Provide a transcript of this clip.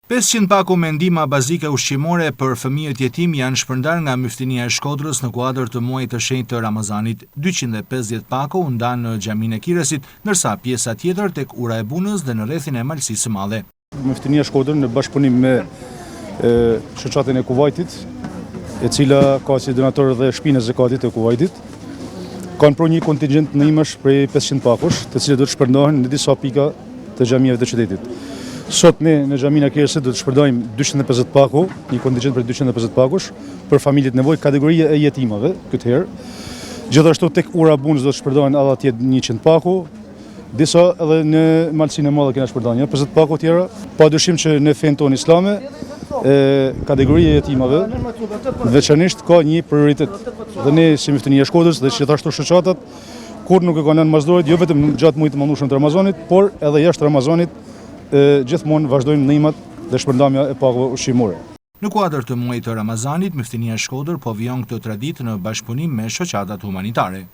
500 pako me ndihma bazike ushqimore për fëmijët jetim janë shpërndar nga Myftinia e Shkodrës në kuadër të muajit të shenjtë të Ramazanit. 250 pako u ndan në xhaminë e Kiresit, ndërsa pjesa tjetër tek ura e Bunës dhe në rrethin e Malësisë së Madhe. Myftinia e Shkodrës në bashkëpunim me shoqatën e Kuvajtit, e cila ka si donator dhe shtëpinë e zakatit e Kuvajtit, kanë pru një kontingjent ndihmash prej 500 pakosh, të cilët do të shpërndahen në disa pika të xhamive të qytetit. Sot ne në xhaminë e Kiresit do të shpërndajmë 250 pako, një kontingjent për 250 pakosh për familjet nevojë kategoria e jetimave këtë herë. Gjithashtu tek ura Bunës do të shpërndahen edhe atje 100 pako, disa edhe në Malësinë e Madhe kena shpërndarë 50 pako tjera. Padyshim që në fen tonë islame kategoria e jetimave veçanërisht ka një prioritet. Dhe ne si Myftinia e Shkodrës dhe gjithashtu shoqatat kur nuk e kanë lënë mazdorit, jo vetëm gjatë muajit të mëdhenj të Ramazanit, por edhe jashtë Ramazanit gjithmonë vazhdojmë ndihmat dhe shpërndamja e pakove ushqimore. Në kuadër të muajit të Ramazanit, Myftinia e Shkodrës po vijon këtë traditë në bashkëpunim me shoqatat humanitare.